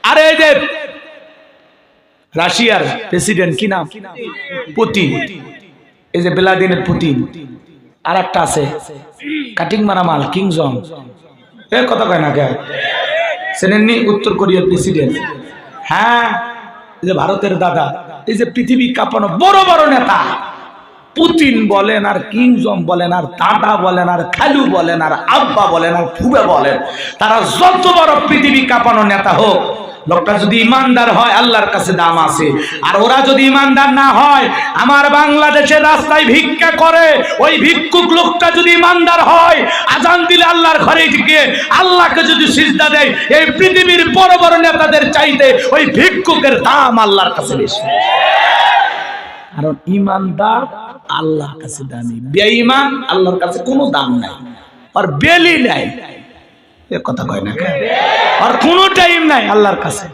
আরে এই যে রাশিয়ার প্রেসিডেন্ট কি নাম, পুতিন, এই যে ভ্লাদিমির পুতিন, আর একটা আছে কাটিং মারামাল কিং জং, এর কথা কয় না কে চেনেননি? উত্তর কোরিয়ার প্রেসিডেন্ট। হ্যাঁ, এই যে ভারতের দাদা, এই যে পৃথিবী কাঁপানো বড় বড় নেতা, পুতিন বলেন আর কিং জং বলেন আর দাদা বলেন আর খালু বলেন আর আব্বা বলেন আর ফুবে বলেন, তারা যত বড় পৃথিবী কাঁপানো নেতা হোক, লোকটা যদি ইমানদার হয় আল্লাহর কাছে দাম আছে। আর ওরা যদি ইমানদার না হয়, আমার বাংলাদেশের রাস্তায় ভিক্ষা করে ওই ভিক্ষুক লোকটা যদি ইমানদার হয়, আজান দিলে আল্লাহর ঘরে গিয়ে আল্লাহকে যদি সিজদা দেয়, এই পৃথিবীর বড় বড় নেতাদের চাইতে ওই ভিক্ষুকের দাম আল্লাহর কাছে বেশি। কারণ ইমানদার আল্লাহর কাছে দামি, বেঈমান আল্লাহর কাছে কোনো দাম নাই, আর বেলি নাই, এ কথা কয় না, আর কোনো টাইম নাই আল্লাহর কাছে।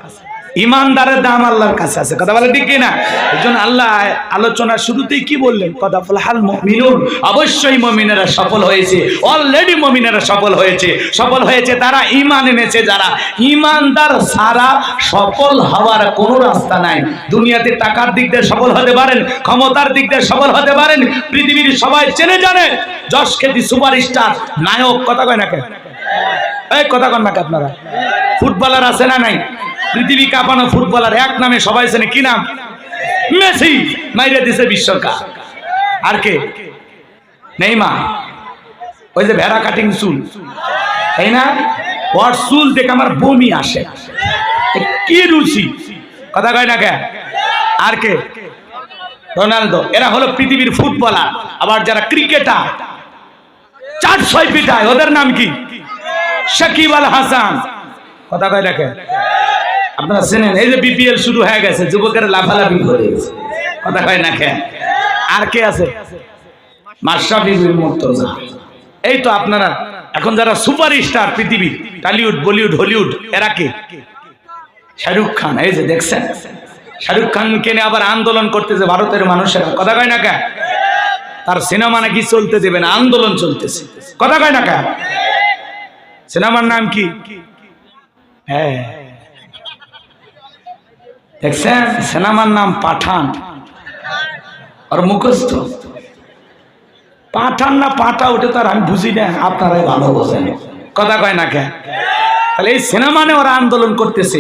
ইমানদারের দাম আল্লাহর কাছে আছে, কথা বলে ঠিক কিনা? এই জন্য আল্লাহ আলোচনার শুরুতেই কি বললেন? কদ আফলাহাল মুমিনুন, অবশ্যই মুমিনেরা সফল হয়েছে, অলরেডি মুমিনেরা সফল হয়েছে। সফল হয়েছে তারা ঈমান এনেছে যারা। ঈমানদার ছাড়া সফল হওয়ার কোনো রাস্তা নাই। দুনিয়াতে টাকার দিক দিয়ে সফল হতে পারেন, ক্ষমতার দিক দিয়ে সফল হতে পারেন, পৃথিবীর সবাই চেনে জানে, যশ খ্যাতি, সুপারস্টার, নায়ক, কথা কয় না কে? এই কথা কন না কে আপনারা? ফুটবলার আছে না নাই? পৃথিবী কাঁপানো ফুটবলার এক নামে সবাই জানে, কি নাম? মেসি, মাইরে দিছে বিশ্বকাপ। আর কে? নেইমার, ওই যে ভেড়া কাটিং চুল, তাই না? ওর চুল দেখে আমার বমি আসে, কি রুচি, কথা কয় না কে? আর কে? রোনালদো। এরা হলো পৃথিবীর ফুটবলার। আবার যারা ক্রিকেটার 400 পিটায়, ওদের নাম কি? সাকিব আল হাসান, কথা কয় না কে? আপনারা চেনেন? এই যে বিপিএল শুরু হয়ে গেছে, যুবকেরা লাফালাফি করে গেছে, কথা কয় না কে? আর কে আছে? মাশরাফি বিন মুর্তজা। এই তো আপনারা এখন যারা সুপারস্টার পৃথিবী, টলিউড, বলিউড, হলিউড, এরা কে? শাহরুখ খান। এই যে দেখছেন, শাহরুখ খানকে নিয়ে আবার আন্দোলন করতেছে ভারতের মানুষেরা, কথা কয় না কে? তার সিনেমা নাকি চলতে দেবে না, আন্দোলন চলতেছে, কথা কয় না কে? সিনেমার নাম কি? হ্যাঁ, দেখছেন, সিনেমার নাম পাঠান। আর মুখস্থ পাঠান না পাঠা, ওটা তার আমি বুঝি না, আপনারাই ভালো বোঝেন, কথা কয় না কে? তাহলে এই সিনেমা নিয়ে ওরা আন্দোলন করতেছে।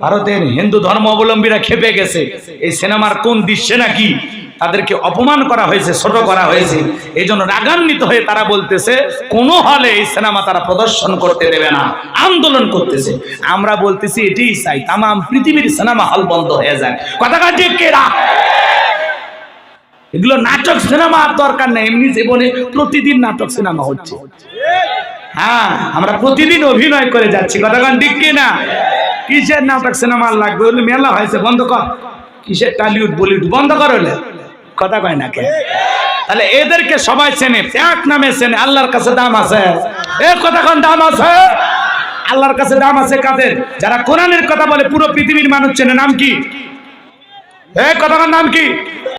ভারতের হিন্দু ধর্ম অবলম্বীরা খেপে গেছে, এই সিনেমার কোন দৃশ্যে নাকি তাদেরকে অপমান করা হয়েছে, ছোট করা হয়েছে। এই জন্য রাগান্বিত হয়ে তারা বলতেছে কোন হলে এই সিনেমা তারা প্রদর্শন করতে দেবে না, আন্দোলন করতেছে। আমরা বলতেছি এটাই চাই, তাম পৃথিবীর সিনেমা হল বন্ধ হয়ে যায়, কথা কাজে কেরা? এগুলো নাটক সিনেমা আর দরকার নেই, এমনি জীবনে প্রতিদিন নাটক সিনেমা হচ্ছে। হ্যাঁ, আমরা প্রতিদিন অভিনয় করে যাচ্ছি, কথা কান ঠিক কিনা? কিসের নাটক সিনেমা লাগবে? মেলা হয়েছে, বন্ধ কর। কিসের টলিউড, বলিউড বন্ধ কর হলে, কথা কয় না কে? তাহলে এদেরকে সবাই চেনে, এক নামে চেনে। আল্লাহর কাছে দাম আছে, এ কথা কোন দাম আছে? আল্লাহর কাছে দাম আছে কাদের? যারা কোরআনের কথা বলে পুরো পৃথিবীর মানুষ চেনে। নাম কি? এ কথা কোন নাম কি?